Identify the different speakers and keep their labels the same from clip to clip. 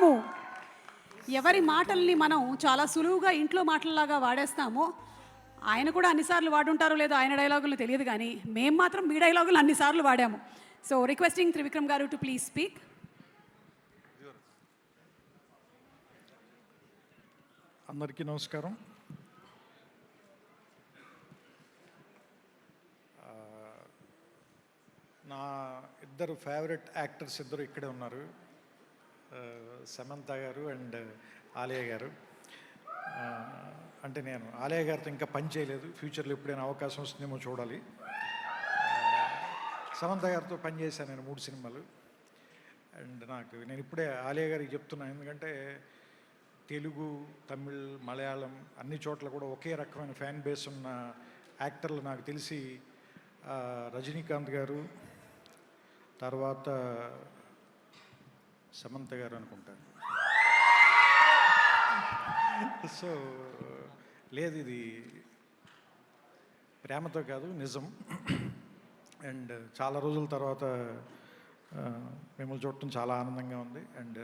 Speaker 1: వాడతాము. ఎవరి మాటల్ని మనం చాలా సులువుగా ఇంట్లో మాటల్లాగా వాడేస్తామో, ఆయన కూడా అన్నిసార్లు వాడుంటారో లేదో ఆయన డైలాగులు తెలియదు, కానీ మేము మాత్రం మీ డైలాగులు అన్నిసార్లు వాడాము. సో రిక్వెస్టింగ్ త్రివిక్రమ్ గారు టు ప్లీజ్ స్పీక్.
Speaker 2: అందరికీ నమస్కారం. నా ఇద్దరు ఫేవరెట్ యాక్టర్స్ ఇద్దరు ఇక్కడే ఉన్నారు, సమంత గారు అండ్ ఆలియా గారు. అంటే నేను ఆలియా గారితో ఇంకా పని చేయలేదు, ఫ్యూచర్లో ఎప్పుడైనా అవకాశం వస్తుందేమో చూడాలి. సమంత గారితో పని చేశాను నేను 3 సినిమాలు. అండ్ నేను ఇప్పుడే ఆలియా గారికి చెప్తున్నాను, ఎందుకంటే తెలుగు, తమిళ్, మలయాళం అన్ని చోట్ల కూడా ఒకే రకమైన ఫ్యాన్ బేస్ ఉన్న యాక్టర్లు నాకు తెలిసి రజనీకాంత్ గారు, తర్వాత సమంత గారు అనుకుంటాను. సో లేదు, ఇది ప్రేమతో కాదు, నిజం. అండ్ చాలా రోజుల తర్వాత మిమ్మల్ని చూడటం చాలా ఆనందంగా ఉంది. And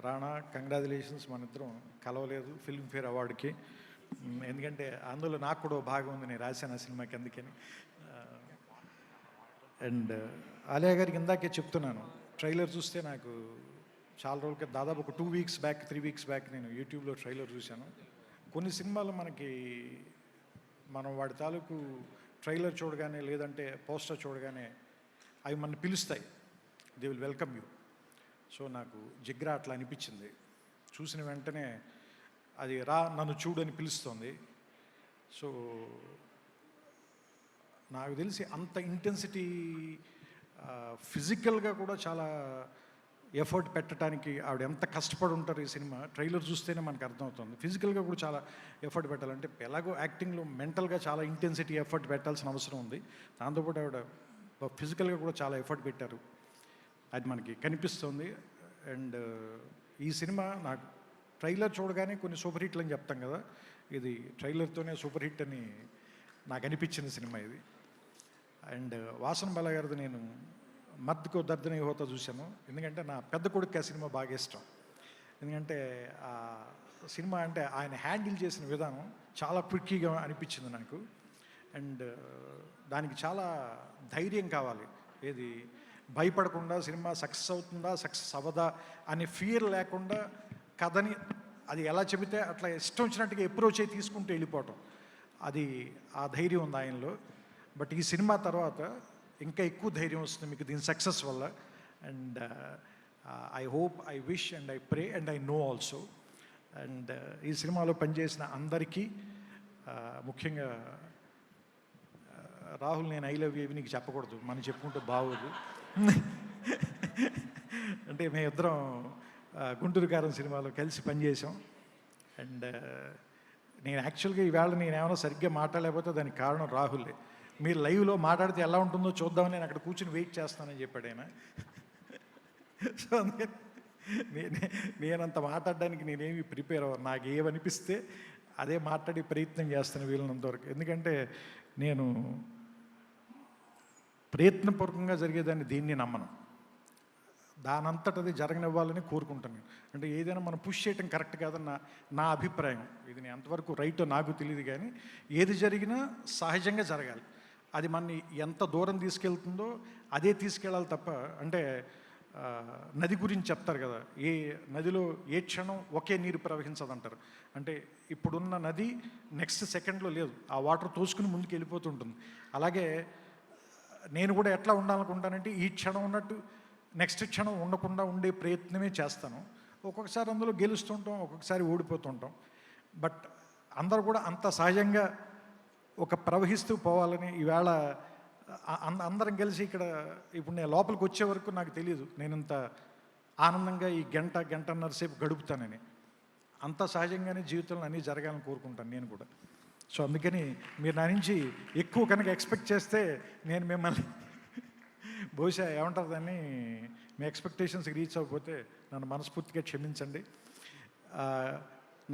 Speaker 2: Rana, congratulations. మన ఇద్దరం కలవలేదు ఫిల్మ్ఫేర్ అవార్డుకి, ఎందుకంటే అందులో నాకు కూడా భాగం ఉంది, నేను రాశాను ఆ సినిమాకి, అందుకని. అండ్ ఆలియా గారికి ఇందాకే చెప్తున్నాను, ట్రైలర్ చూస్తే నాకు చాలా రోజులకి, దాదాపు ఒక 2 వీక్స్ బ్యాక్ 3 వీక్స్ బ్యాక్ నేను యూట్యూబ్లో ట్రైలర్ చూశాను. కొన్ని సినిమాలు మనం వాడి తాలూకు ట్రైలర్ చూడగానే, లేదంటే పోస్టర్ చూడగానే అవి మన పిలుస్తాయి, they will welcome you. So నాకు జిగ్రా అట్లా అనిపించింది. చూసిన వెంటనే అది నన్ను చూడు అని పిలుస్తుంది. సో నాకు తెలిసి అంత ఇంటెన్సిటీ, ఫిజికల్గా కూడా చాలా ఎఫర్ట్ పెట్టడానికి ఆవిడ ఎంత కష్టపడి ఉంటారు ఈ సినిమా ట్రైలర్ చూస్తేనే మనకు అర్థమవుతుంది. ఫిజికల్గా కూడా చాలా ఎఫర్ట్ పెట్టాలంటే, ఎలాగో యాక్టింగ్లో మెంటల్గా చాలా ఇంటెన్సిటీ ఎఫర్ట్ పెట్టాల్సిన అవసరం ఉంది, దాంతోపాటు ఆవిడ ఫిజికల్గా కూడా చాలా ఎఫర్ట్ పెట్టారు, అది మనకి కనిపిస్తుంది. అండ్ ఈ సినిమా నాకు ట్రైలర్ చూడగానే కొన్ని సూపర్ హిట్లు అని చెప్తాం కదా, ఇది ట్రైలర్తోనే సూపర్ హిట్ అని నాకు అనిపించిన సినిమా ఇది. అండ్ వాసన్ బాల గారిది నేను మత్తుకో దర్దన హోతా చూశాను, ఎందుకంటే నా పెద్ద కొడుకు ఆ సినిమా బాగా ఇష్టం. ఎందుకంటే ఆ సినిమా అంటే ఆయన హ్యాండిల్ చేసిన విధానం చాలా క్విక్కీగా అనిపించింది నాకు. అండ్ దానికి చాలా ధైర్యం కావాలి, ఏది భయపడకుండా సినిమా సక్సెస్ అవుతుందా సక్సెస్ అవ్వదా అనే ఫియర్ లేకుండా కథని అది ఎలా చెబితే అట్లా ఇష్టం వచ్చినట్టుగా అప్రోచ్ అయి తీసుకుంటూ వెళ్ళిపోవటం, అది ఆ ధైర్యం ఉంది ఆయనలో. బట్ ఈ సినిమా తర్వాత ఇంకా ఎక్కువ ధైర్యం వస్తుంది మీకు దీని సక్సెస్ వల్ల. And I hope, I wish and I pray and I know also. And ఈ సినిమాలో పనిచేసిన అందరికీ, ముఖ్యంగా రాహుల్, నేను ఐ లవ్ యూ నీకు చెప్పకూడదు, మనం చెప్పుకుంటే బాగోదు. అంటే మేమిద్దరం గుంటూరు కారం సినిమాలో కలిసి పనిచేసాం. అండ్ నేను యాక్చువల్గా ఈవేళ నేనేమైనా సరిగ్గా మాట్లాడలేకపోతే దానికి కారణం రాహులే. మీరు లైవ్లో మాట్లాడితే ఎలా ఉంటుందో చూద్దామని నేను అక్కడ కూర్చొని వెయిట్ చేస్తానని చెప్పాడు ఆయన. సో నేనంత మాట్లాడడానికి నేనేమి ప్రిపేర్ అవ్వను, నాకు ఏమనిపిస్తే అదే మాట్లాడి ప్రయత్నం చేస్తాను వీళ్ళనంతవరకు. ఎందుకంటే నేను ప్రయత్నపూర్వకంగా జరిగేదాన్ని దీన్ని నమ్మను, దానంతటది జరగనివ్వాలని కోరుకుంటాను. అంటే ఏదైనా మనం పుష్ చేయటం కరెక్ట్ కాదని నా అభిప్రాయం. ఇది నేను ఎంతవరకు రైటో నాకు తెలియదు, కానీ ఏది జరిగినా సహజంగా జరగాలి. అది మనని ఎంత దూరం తీసుకెళ్తుందో అదే తీసుకెళ్ళాలి తప్ప, అంటే నది గురించి చెప్తారు కదా, ఏ నదిలో ఏ క్షణం ఒకే నీరు ప్రవహించదంటారు. అంటే ఇప్పుడున్న నది నెక్స్ట్ సెకండ్లో లేదు, ఆ వాటర్ తోసుకుని ముందుకు వెళ్ళిపోతుంటుంది. అలాగే నేను కూడా ఎట్లా ఉండాలనుకుంటానంటే, ఈ క్షణం ఉన్నట్టు నెక్స్ట్ క్షణం ఉండకుండా ఉండే ప్రయత్నమే చేస్తాను. ఒక్కొక్కసారి అందులో గెలుస్తుంటాం, ఒక్కొక్కసారి ఓడిపోతుంటాం. బట్ అందరూ కూడా అంత సహజంగా ఒక ప్రవహిస్తూ పోవాలని ఈవేళ అందరం కలిసి ఇక్కడ ఇప్పుడు నేను లోపలికి వచ్చే వరకు నాకు తెలియదు నేను ఇంత ఆనందంగా ఈ గంటన్నర సేపు గడుపుతానని. అంత సహజంగానే జీవితంలో అన్నీ జరగాలని కోరుకుంటాను నేను కూడా. సో అందుకని మీరు నా నుంచి ఎక్కువ కనుక ఎక్స్పెక్ట్ చేస్తే నేను మిమ్మల్ని బహుశా ఏమంటారు దాన్ని, మీ ఎక్స్పెక్టేషన్స్కి రీచ్ అవ్వకపోతే నన్ను మనస్ఫూర్తిగా క్షమించండి.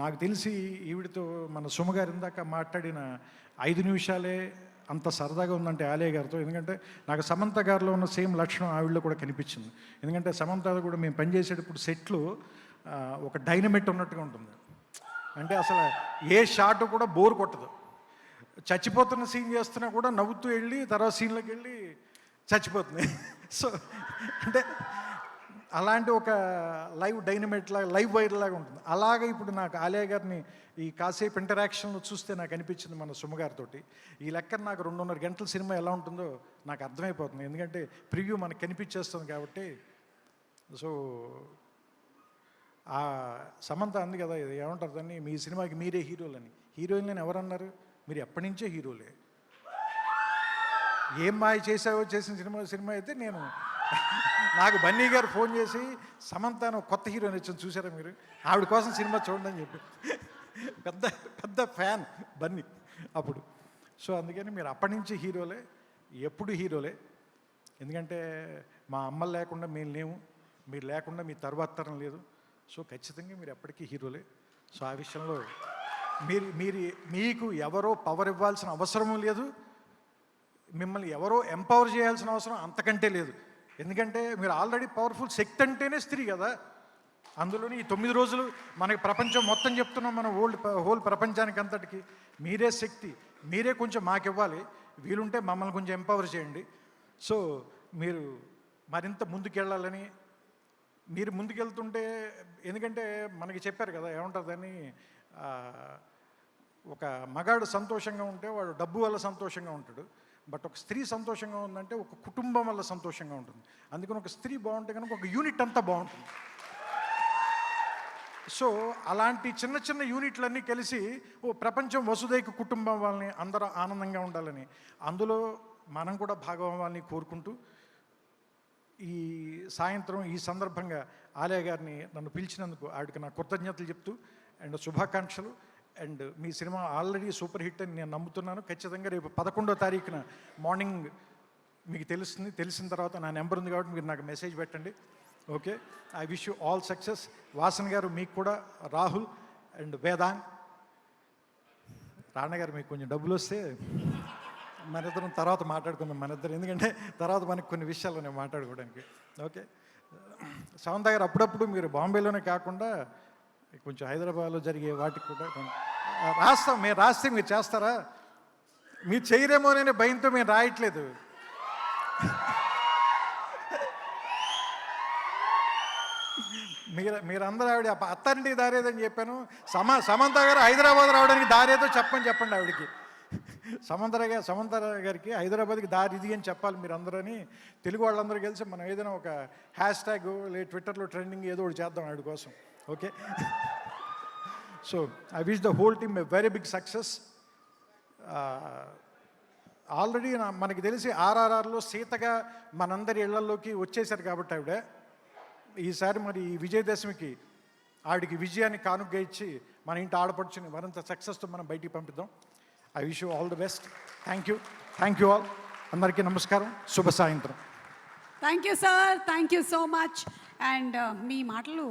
Speaker 2: నాకు తెలిసి ఈవిడితో మన సుమగారు ఇందాక మాట్లాడిన 5 నిమిషాలే అంత సరదాగా ఉందంటే ఆలియా గారితో, ఎందుకంటే నాకు సమంత గారిలో ఉన్న సేమ్ లక్షణం ఆవిడలో కూడా కనిపించింది. ఎందుకంటే సమంత కూడా మేము పనిచేసేటప్పుడు సెట్లు ఒక డైనమిట్ ఉన్నట్టుగా ఉంటుంది. అంటే అసలు ఏ షాట్ కూడా బోర్ కొట్టదు. చచ్చిపోతున్న సీన్ చేస్తున్నా కూడా నవ్వుతూ వెళ్ళి తర్వాత సీన్లోకి వెళ్ళి చచ్చిపోతుంది. సో అంటే అలాంటి ఒక లైవ్ డైనమైట్ లాగా, లైవ్ వైర్ లాగా ఉంటుంది. అలాగే ఇప్పుడు నాకు ఆలియా గారిని ఈ కాసేపు ఇంటరాక్షన్లో చూస్తే నాకు అనిపించింది మన సుమ గారితో. ఈ లెక్కన నాకు 2.5 గంటల సినిమా ఎలా ఉంటుందో నాకు అర్థమైపోతుంది. ఎందుకంటే ప్రివ్యూ మనకు కనిపించేస్తుంది కాబట్టి. సో ఆ సమంత అంది కదా, ఇది ఏమంటారు దాన్ని, మీ సినిమాకి మీరే హీరోలని. హీరోయిన్లని ఎవరన్నారు? మీరు ఎప్పటి నుంచే హీరోలే. ఏం మాయ చేసావో చేసిన సినిమా అయితే నేను నాకు బన్నీ గారు ఫోన్ చేసి సమంత అని ఒక కొత్త హీరోయిన్ వచ్చింది చూసారా మీరు, ఆవిడ కోసం సినిమా చూడండి అని చెప్పి పెద్ద పెద్ద ఫ్యాన్ బన్నీ అప్పుడు. సో అందుకని మీరు అప్పటి నుంచి హీరోలే, ఎప్పుడు హీరోలే. ఎందుకంటే మా అమ్మలు లేకుండా మేము లేము, మీరు లేకుండా మీ తర్వాత తరం లేదు. సో ఖచ్చితంగా మీరు ఎప్పటికీ హీరోలే. సో ఆ విషయంలో మీకు ఎవరో పవర్ ఇవ్వాల్సిన అవసరము లేదు, మిమ్మల్ని ఎవరో ఎంపవర్ చేయాల్సిన అవసరం అంతకంటే లేదు. ఎందుకంటే మీరు ఆల్రెడీ పవర్ఫుల్. శక్తి అంటేనే స్త్రీ కదా. అందులోని ఈ 9 రోజులు మనకి ప్రపంచం మొత్తం చెప్తున్నాం, మన హోల్ ప్రపంచానికి అంతటికి మీరే శక్తి. మీరే కొంచెం మాకు ఇవ్వాలి, వీలుంటే మమ్మల్ని కొంచెం ఎంపవర్ చేయండి. సో మీరు మరింత ముందుకెళ్ళాలని, మీరు ముందుకెళ్తుంటే, ఎందుకంటే మనకి చెప్పారు కదా ఏమంటుందని, ఒక మగాడు సంతోషంగా ఉంటే వాడు డబ్బు వల్ల సంతోషంగా ఉంటాడు. బట్ ఒక స్త్రీ సంతోషంగా ఉందంటే ఒక కుటుంబం వల్ల సంతోషంగా ఉంటుంది. అందుకని ఒక స్త్రీ బాగుంటే కనుక ఒక యూనిట్ అంతా బాగుంటుంది. సో అలాంటి చిన్న చిన్న యూనిట్లన్నీ కలిసి ఓ ప్రపంచం వసుదైక కుటుంబం వాళ్ళని అందరూ ఆనందంగా ఉండాలని, అందులో మనం కూడా భాగస్వామ్యాన్ని కోరుకుంటూ ఈ సాయంత్రం ఈ సందర్భంగా ఆలియా గారిని నన్ను పిలిచినందుకు ఆవిడకి నా కృతజ్ఞతలు చెప్తూ అండ్ శుభాకాంక్షలు. And me cinema already super hit అని నేను నమ్ముతున్నాను. ఖచ్చితంగా రేపు 11వ తారీఖున మార్నింగ్ మీకు తెలుస్తుంది. తెలిసిన తర్వాత నా నెంబర్ ఉంది కాబట్టి మీరు నాకు మెసేజ్ పెట్టండి. Okay, I wish you all success. Vasan గారు మీకు కూడా, రాహుల్ అండ్ వేదాంగ్. రాణ గారు మీకు కొంచెం డబ్బులు వస్తే మనిద్దరం తర్వాత మాట్లాడుకుందాం మనిద్దరం, ఎందుకంటే తర్వాత మనకు కొన్ని విషయాలు నేను మాట్లాడుకోవడానికి. ఓకే, సమంత గారు అప్పుడప్పుడు మీరు బాంబేలోనే కాకుండా కొంచెం హైదరాబాద్లో జరిగే వాటికి కూడా రాస్తాం. మీరు రాస్తే మీరు చేస్తారా? మీరు చేయరేమోననే భయంతో మేము రాయట్లేదు. మీరందరూ ఆవిడ అత్తారింటికి దారేదని చెప్పాను. సమంత గారు హైదరాబాద్ రావడానికి దారేదో చెప్పండి ఆవిడకి. సమంత గారికి హైదరాబాద్కి దారి ఇది అని చెప్పాలి మీరు అందరని. తెలుగు వాళ్ళందరూ కలిసి మనం ఏదైనా ఒక హ్యాష్ ట్యాగ్ లేదా ట్విట్టర్లో ట్రెండింగ్ ఏదో ఒకటి చేద్దాం ఆవిడ కోసం. Okay, so I wish the whole team a very big success. Already మనకి తెలిసి RRRలో సీతగా మనందరి ఇళ్లలోకి వచ్చేసారు కాబట్టి ఆవిడ ఈసారి మరి ఈ విజయదశమికి ఆవిడకి విజయాన్ని కానుగ్గా ఇచ్చి మన ఇంటి ఆడపడుచుని మరింత సక్సెస్తో మనం బయటికి పంపిద్దాం. I wish you all the best. Thank you all. అందరికీ నమస్కారం, శుభ సాయంత్రం.
Speaker 1: Thank you sir, thank you so much. And మీ మాటలు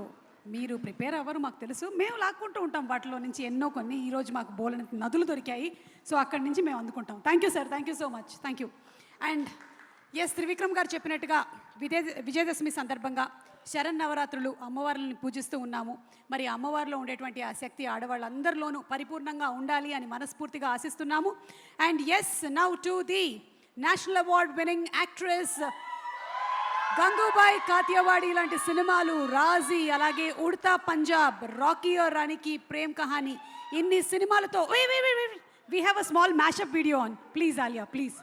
Speaker 1: మీరు ప్రిపేర్ అవ్వరు మాకు తెలుసు, మేము లాక్కుంటూ ఉంటాం వాటిలో నుంచి ఎన్నో కొన్ని. ఈరోజు మాకు బోలెని నదులు దొరికాయి, సో అక్కడి నుంచి మేము అందుకుంటాం. Thank you sir, thank you so much, thank you. And yes, Trivikram garu చెప్పినట్టుగా విజయదశమి సందర్భంగా శరన్నవరాత్రులు అమ్మవార్లని పూజిస్తూ ఉన్నాము. మరి అమ్మవారిలో ఉండేటువంటి ఆ శక్తి ఆడవాళ్ళందరిలోనూ పరిపూర్ణంగా ఉండాలి అని మనస్ఫూర్తిగా ఆశిస్తున్నాము. And yes, now to the national award winning actress Gangubai Kathiawadi లాంటి సినిమాలు, రాజీ, అలాగే ఉడతా పంజాబ్, రాకీ और రాణి की ప్రేమ్ కహానీ, ఇన్ని సినిమాలతో we have a small mashup video on. Please Alia, please.